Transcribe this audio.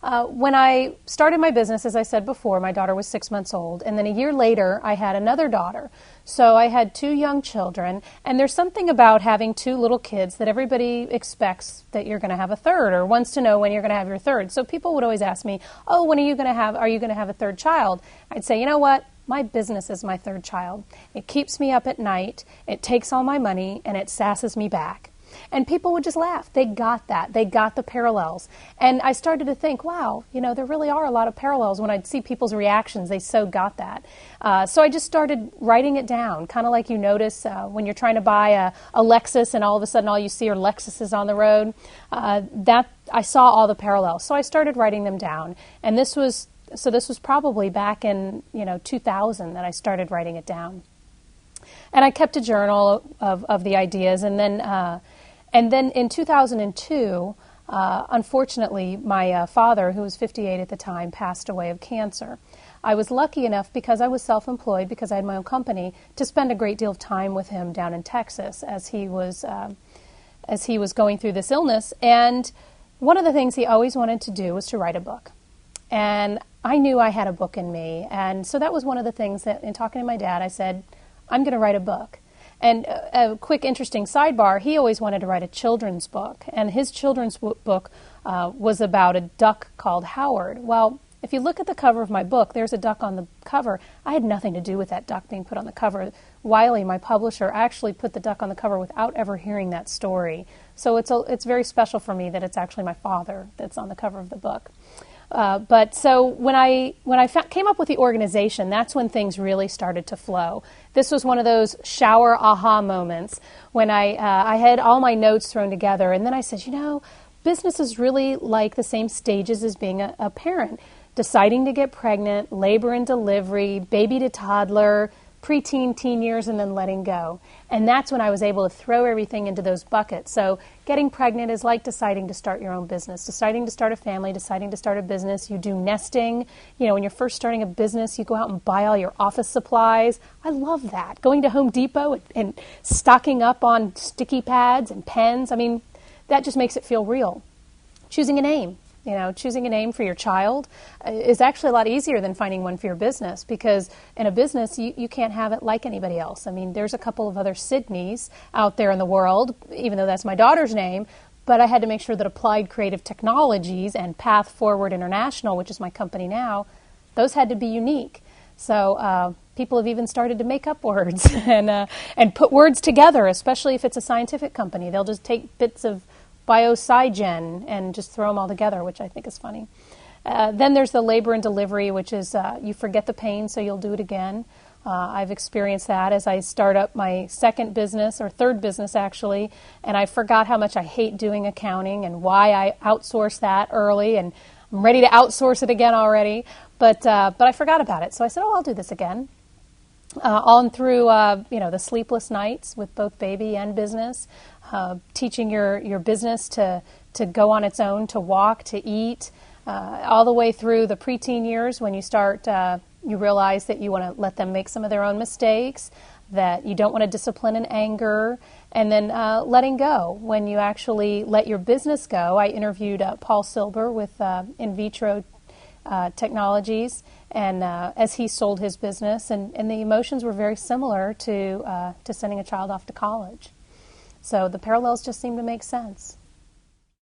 When I started my business, as I said before, my daughter was 6 months old, and then a year later, I had another daughter. So I had 2 young children, and there's something about having 2 little kids that everybody expects that you're going to have a third, or wants to know when you're going to have your third. So people would always ask me, oh, when are you going to have a third child? I'd say, you know what? My business is my third child. It keeps me up at night, it takes all my money, and it sasses me back. And people would just laugh. They got that. They got the parallels. And I started to think, wow, there really are a lot of parallels. When I'd see people's reactions, they so got that. So I just started writing it down, kind of like you notice when you're trying to buy a Lexus and all of a sudden all you see are Lexuses on the road. That I saw all the parallels. So I started writing them down. And this was probably back in 2000 that I started writing it down. And I kept a journal of the ideas, and then in 2002, unfortunately, my father, who was 58 at the time, passed away of cancer. I was lucky enough, because I was self-employed, because I had my own company, to spend a great deal of time with him down in Texas as he was going through this illness. And one of the things he always wanted to do was to write a book. And I knew I had a book in me, and so that was one of the things that, in talking to my dad, I said, I'm going to write a book. And a quick interesting sidebar, he always wanted to write a children's book, and his children's book was about a duck called Howard. Well, if you look at the cover of my book, there's a duck on the cover. I had nothing to do with that duck being put on the cover. Wiley, my publisher, actually put the duck on the cover without ever hearing that story. So it's very special for me that it's actually my father that's on the cover of the book. But so when I came up with the organization, that's when things really started to flow. This was one of those shower aha moments when I had all my notes thrown together, and then I said, business is really like the same stages as being a parent. Deciding to get pregnant, labor and delivery, baby to toddler, preteen, teen years, and then letting go. And that's when I was able to throw everything into those buckets. So getting pregnant is like deciding to start your own business, deciding to start a family, deciding to start a business. You do nesting. When you're first starting a business, you go out and buy all your office supplies. I love that. Going to Home Depot and stocking up on sticky pads and pens. That just makes it feel real. Choosing a name. Choosing a name for your child is actually a lot easier than finding one for your business, because in a business, you can't have it like anybody else. There's a couple of other Sydneys out there in the world, even though that's my daughter's name, but I had to make sure that Applied Creative Technologies and Path Forward International, which is my company now, those had to be unique. So people have even started to make up words and put words together, especially if it's a scientific company. They'll just take bits of BioScigen and just throw them all together, which I think is funny. Then there's the labor and delivery, which is you forget the pain, so you'll do it again. I've experienced that as I start up my second business, or third business actually, and I forgot how much I hate doing accounting and why I outsourced that early, and I'm ready to outsource it again already, but I forgot about it. So I said, I'll do this again. On through the sleepless nights with both baby and business, teaching your business to go on its own, to walk, to eat, all the way through the preteen years when you start, you realize that you want to let them make some of their own mistakes, that you don't want to discipline in anger, and then letting go when you actually let your business go. I interviewed Paul Silber with In Vitro Technologies, and as he sold his business, and the emotions were very similar to sending a child off to college. So the parallels just seem to make sense.